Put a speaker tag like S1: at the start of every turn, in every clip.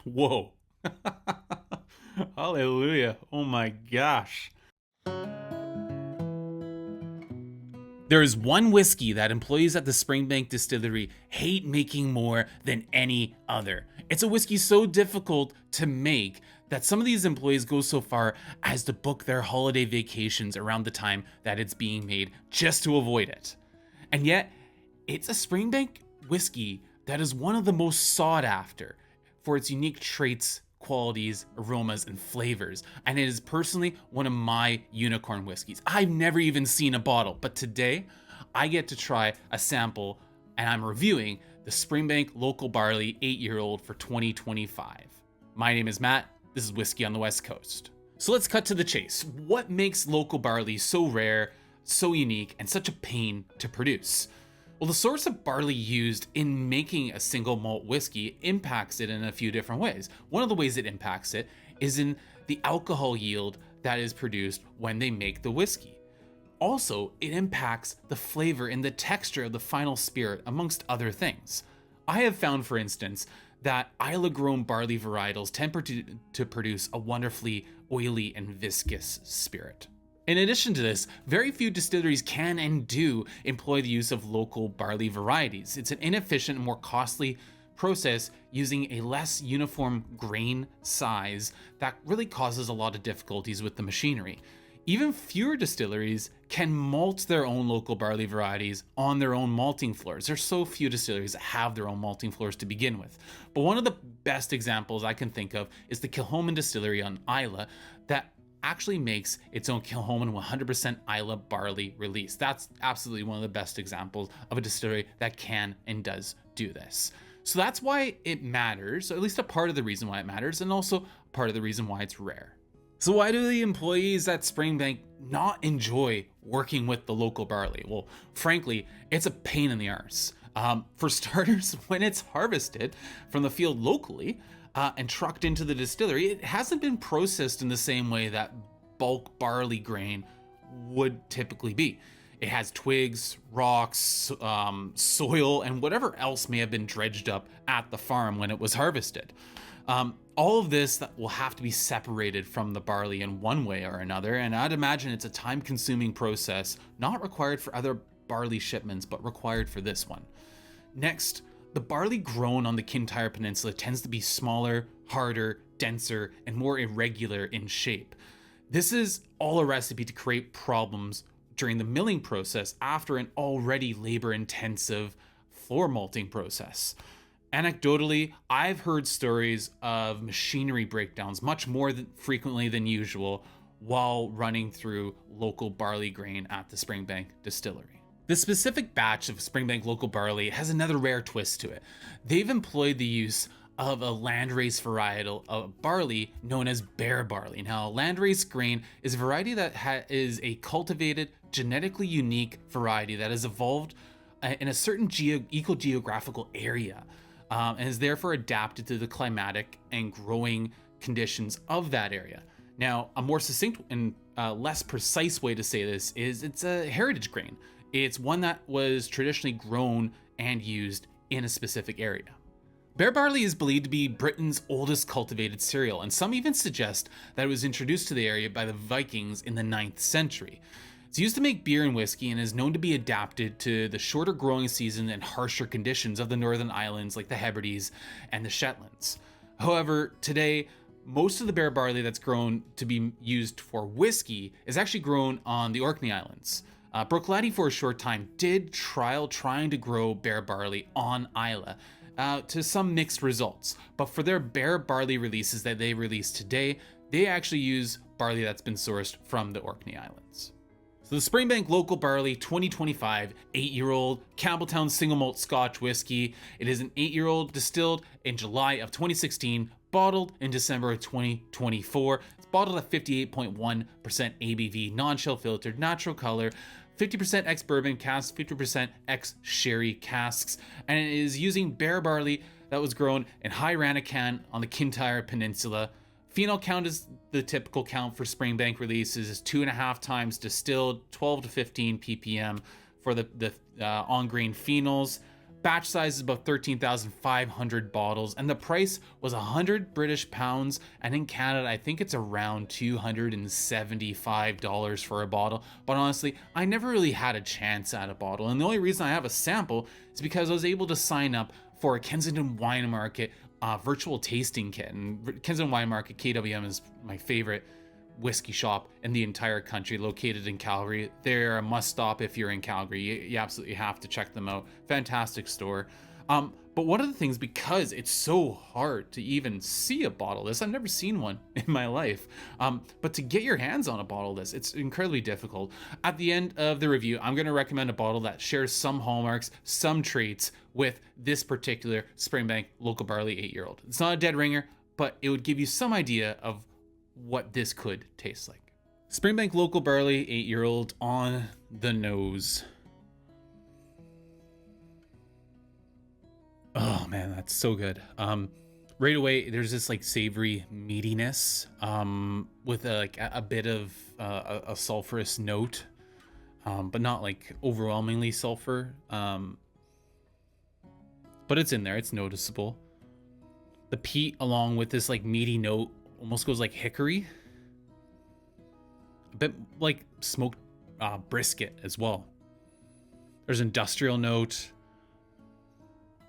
S1: Whoa. Hallelujah. Oh my gosh. There is one whiskey that employees at the Springbank distillery hate making more than any other. It's a whiskey so difficult to make that some of these employees go so far as to book their holiday vacations around the time that it's being made just to avoid it. And yet, it's a Springbank whiskey that is one of the most sought after for its unique traits, qualities, aromas, and flavors. And it is personally one of my unicorn whiskeys. I've never even seen a bottle, but today I get to try a sample and I'm reviewing the Springbank Local Barley 8-year-old for 2025. My name is Matt. This is Whiskey on the West Coast. So let's cut to the chase. What makes local barley so rare, so unique, and such a pain to produce? Well, the source of barley used in making a single malt whiskey impacts it in a few different ways. One of the ways it impacts it is in the alcohol yield that is produced when they make the whiskey. Also, it impacts the flavor and the texture of the final spirit, amongst other things. I have found, for instance, that Islay-grown barley varietals tend to produce a wonderfully oily and viscous spirit. In addition to this, very few distilleries can and do employ the use of local barley varieties. It's an inefficient and more costly process using a less uniform grain size that really causes a lot of difficulties with the machinery. Even fewer distilleries can malt their own local barley varieties on their own malting floors. There's so few distilleries that have their own malting floors to begin with. But one of the best examples I can think of is the Kilchoman Distillery on Islay that actually makes its own Kilchoman 100% Islay barley release. That's absolutely one of the best examples of a distillery that can and does do this. So that's why it matters, or at least a part of the reason why it matters, and also part of the reason why it's rare. So why do the employees at Springbank not enjoy working with the local barley? Well, frankly, it's a pain in the arse. For starters, when it's harvested from the field locally, and trucked into the distillery, it hasn't been processed in the same way that bulk barley grain would typically be. It has twigs, rocks, soil, and whatever else may have been dredged up at the farm when it was harvested. All of this that will have to be separated from the barley in one way or another, and I'd imagine it's a time-consuming process not required for other barley shipments, but required for this one. Next, the barley grown on the Kintyre Peninsula tends to be smaller, harder, denser, and more irregular in shape. This is all a recipe to create problems during the milling process after an already labor-intensive floor malting process. Anecdotally, I've heard stories of machinery breakdowns much more frequently than usual while running through local barley grain at the Springbank distillery. The specific batch of Springbank Local Barley has another rare twist to it. They've employed the use of a landrace varietal of barley known as Bere Barley. Now, landrace grain is a variety that is a cultivated, genetically unique variety that has evolved in a certain ecogeographical area and is therefore adapted to the climatic and growing conditions of that area. Now, a more succinct and less precise way to say this is it's a heritage grain. It's one that was traditionally grown and used in a specific area. Bere barley is believed to be Britain's oldest cultivated cereal, and some even suggest that it was introduced to the area by the Vikings in the 9th century. It's used to make beer and whiskey and is known to be adapted to the shorter growing season and harsher conditions of the Northern Islands like the Hebrides and the Shetlands. However, today, most of the Bere barley that's grown to be used for whiskey is actually grown on the Orkney Islands. Bruichladdich for a short time did trying to grow Bere barley on Islay to some mixed results, but for their Bere barley releases that they release today, they actually use barley that's been sourced from the Orkney Islands. So the Springbank Local Barley 2025 8-year-old Campbeltown Single Malt Scotch Whisky. It is an 8-year-old distilled in July of 2016, bottled in December of 2024. It's bottled at 58.1% ABV, non-chill filtered, natural color, 50% ex-Bourbon casks, 50% ex-Sherry casks, and it is using Bere barley that was grown in High Ranachan on the Kintyre Peninsula. Phenol count is the typical count for Springbank releases, is 2.5 times distilled, 12 to 15 ppm for the on-grain phenols. batch size is about 13,500 bottles, and the price was 100 British pounds. And in Canada, I think it's around $275 for a bottle. But honestly, I never really had a chance at a bottle. And the only reason I have a sample is because I was able to sign up for a Kensington Wine Market virtual tasting kit. And Kensington Wine Market, KWM, is my favorite whiskey shop in the entire country, located in Calgary. They're a must stop if you're in Calgary. You absolutely have to check them out. Fantastic store. But one of the things, because it's so hard to even see a bottle of this, I've never seen one in my life, but to get your hands on a bottle of this, it's incredibly difficult. At the end of the review, I'm going to recommend a bottle that shares some hallmarks, some traits with this particular Springbank Local Barley 8-year-old. It's not a dead ringer, but it would give you some idea of what this could taste like. Springbank Local Barley 8-year-old on the nose. Oh man, that's so good. Right away, there's this like savory meatiness with a bit of a sulfurous note, but not like overwhelmingly sulfur. But it's in there, it's noticeable. The peat along with this like meaty note almost goes like hickory, a bit like smoked brisket as well. There's industrial note,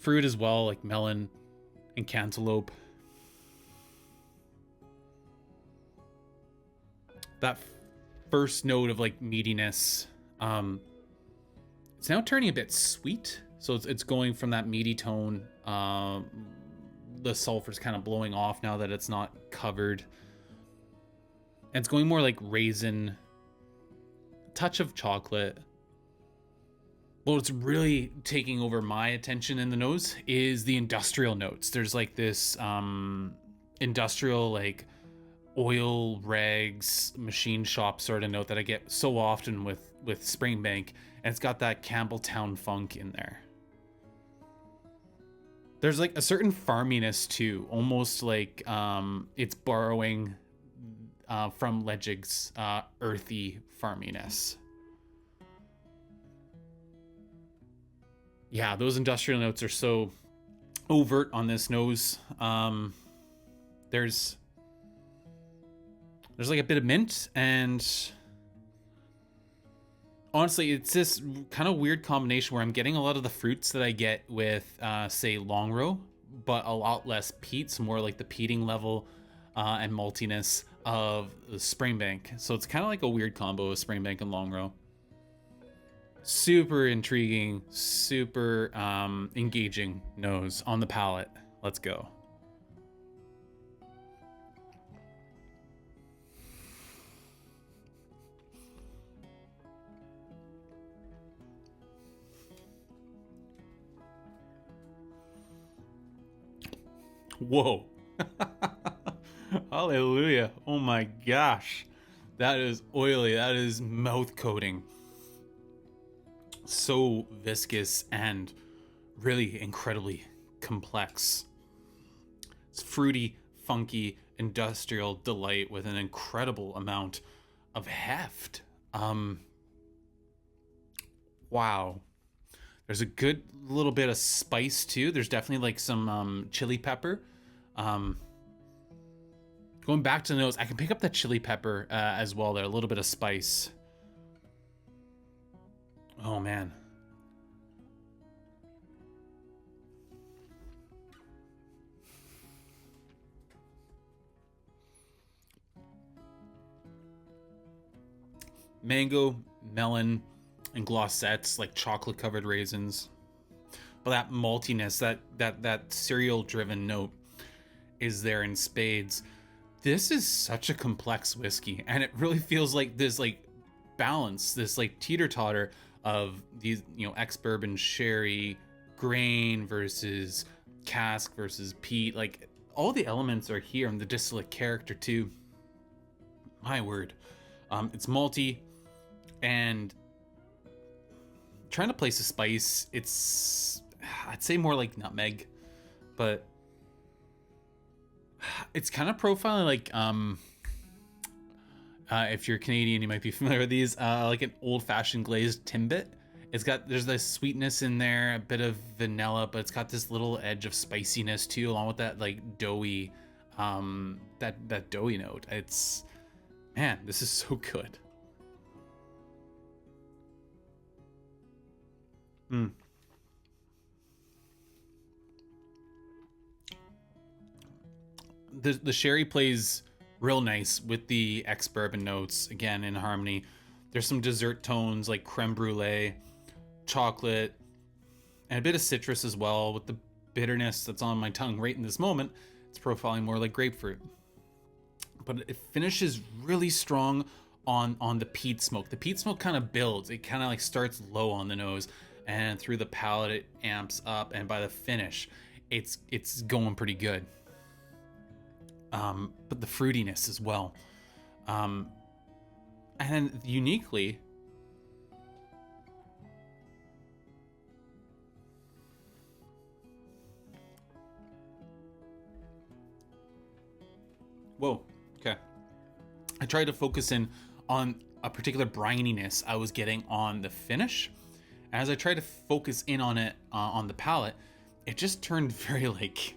S1: fruit as well, like melon and cantaloupe. That first note of like meatiness, it's now turning a bit sweet, so it's going from that meaty tone. The sulfur's kind of blowing off now that it's not covered. And it's going more like raisin, touch of chocolate. But what's really taking over my attention in the nose is the industrial notes. There's like this industrial, like oil rags, machine shop sort of note that I get so often with Springbank. And it's got that Campbeltown funk in there. There's like a certain farminess too, almost like it's borrowing from Ledgig's earthy farminess. Yeah, those industrial notes are so overt on this nose. There's like a bit of mint, and honestly, it's this kind of weird combination where I'm getting a lot of the fruits that I get with, say, Longrow, but a lot less peat, so more like the peating level and maltiness of the Springbank. So it's kind of like a weird combo of Springbank and Longrow. Super intriguing, super engaging nose on the palate. Let's go. Whoa. Hallelujah. Oh my gosh. That is oily. That is mouth coating. So viscous and really incredibly complex. It's fruity, funky, industrial delight with an incredible amount of heft. Wow. There's a good little bit of spice too. There's definitely like some chili pepper. Going back to the nose, I can pick up that chili pepper as well there. A little bit of spice. Oh man. Mango, melon, and glossettes, like chocolate covered raisins. But that maltiness, that cereal driven note is there in spades. This is such a complex whiskey, and it really feels like this like balance, this like teeter-totter of these, you know, ex-Bourbon sherry, grain versus cask versus peat. Like all the elements are here, and the distillate character too. My word. It's malty, and trying to place a spice, it's, I'd say more like nutmeg, but it's kind of profiling like if you're Canadian, you might be familiar with these, like an old-fashioned glazed Timbit. there's this sweetness in there, a bit of vanilla, but it's got this little edge of spiciness too, along with that like doughy, that doughy note. It's, man, this is so good. The sherry plays real nice with the ex-Bourbon notes, again in harmony. There's some dessert tones like creme brulee, chocolate, and a bit of citrus as well, with the bitterness that's on my tongue right in this moment. It's profiling more like grapefruit. But it finishes really strong on the peat smoke. The peat smoke kind of builds. It kind of like starts low on the nose, and through the palate it amps up, and by the finish it's going pretty good. But the fruitiness as well. And then uniquely, whoa, okay. I tried to focus in on a particular brininess I was getting on the finish. As I tried to focus in on it on the palate, it just turned very like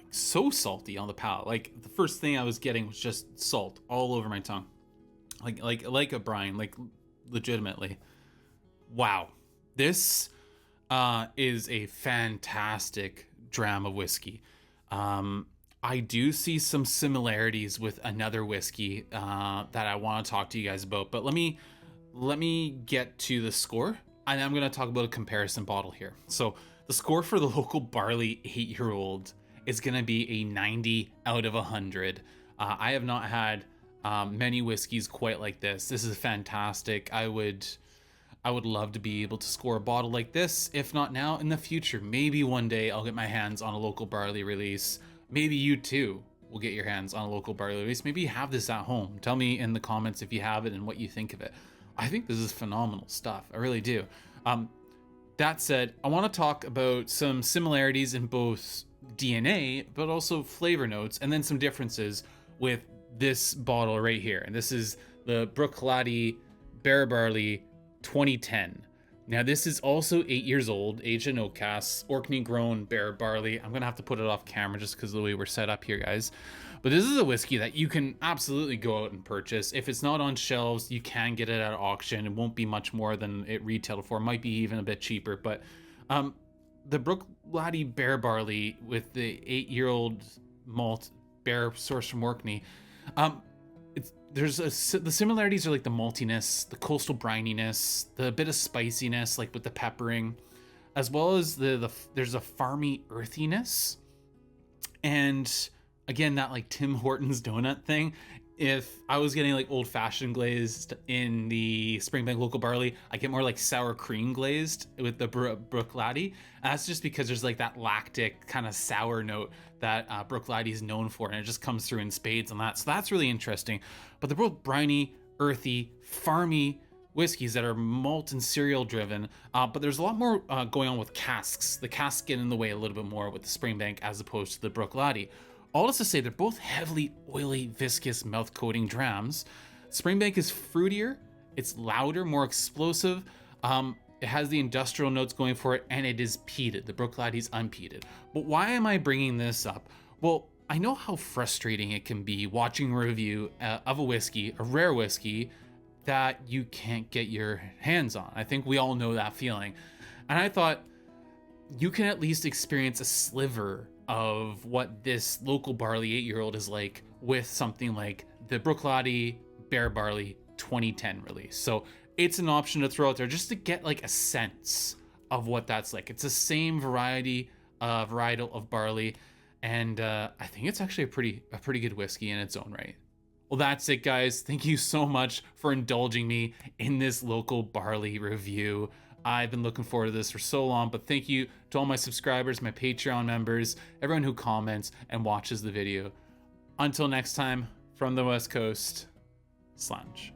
S1: so salty on the palate. Like the first thing I was getting was just salt all over my tongue, like a brine, like legitimately. Wow, this is a fantastic dram of whiskey. I do see some similarities with another whiskey that I want to talk to you guys about, but let me get to the score, and I'm going to talk about a comparison bottle here. So the score for the Local Barley 8-year-old is going to be a 90 out of 100. I have not had many whiskeys quite like this. This is fantastic. I would love to be able to score a bottle like this, if not now, in the future. Maybe one day I'll get my hands on a Local Barley release. Maybe you too will get your hands on a Local Barley release. Maybe you have this at home. Tell me in the comments if you have it and what you think of it. I think this is phenomenal stuff. I really do. That said, I want to talk about some similarities in both DNA, but also flavor notes, and then some differences with this bottle right here. And this is the Bruichladdich Bere Barley 2010. Now this is also 8 years old, aged in oak casks, Orkney grown Bere Barley. I'm gonna have to put it off camera just because of the way we're set up here, guys. But this is a whiskey that you can absolutely go out and purchase. If it's not on shelves, you can get it at auction. It won't be much more than it retailed for. It might be even a bit cheaper. But the Bruichladdich Bere Barley with the 8-year-old malt Bere sourced from Orkney, the similarities are like the maltiness, the coastal brininess, the bit of spiciness, like with the peppering, as well as there's a farmy earthiness, and again that like Tim Hortons donut thing. If I was getting like old fashioned glazed in the Springbank Local Barley, I get more like sour cream glazed with the Bruichladdich. That's just because there's like that lactic kind of sour note that Bruichladdich is known for, and it just comes through in spades on that. So that's really interesting. But they're both briny, earthy, farmy whiskeys that are malt and cereal driven. But there's a lot more going on with casks. The casks get in the way a little bit more with the Springbank as opposed to the Bruichladdich. All this to say, they're both heavily oily, viscous, mouth-coating drams. Springbank is fruitier, it's louder, more explosive. It has the industrial notes going for it, and it is peated. The Bruichladdich is unpeated. But why am I bringing this up? Well, I know how frustrating it can be watching a review of a whiskey, a rare whiskey, that you can't get your hands on. I think we all know that feeling. And I thought you can at least experience a sliver of what this Local Barley 8-year-old is like with something like the Bruichladdich Bere Barley 2010 release. So it's an option to throw out there just to get like a sense of what that's like. It's the same varietal of barley, and I think it's actually a pretty good whiskey in its own right. Well, that's it, guys. Thank you so much for indulging me in this Local Barley review. I've been looking forward to this for so long, but thank you to all my subscribers, my Patreon members, everyone who comments and watches the video. Until next time, from the West Coast, Slàinte.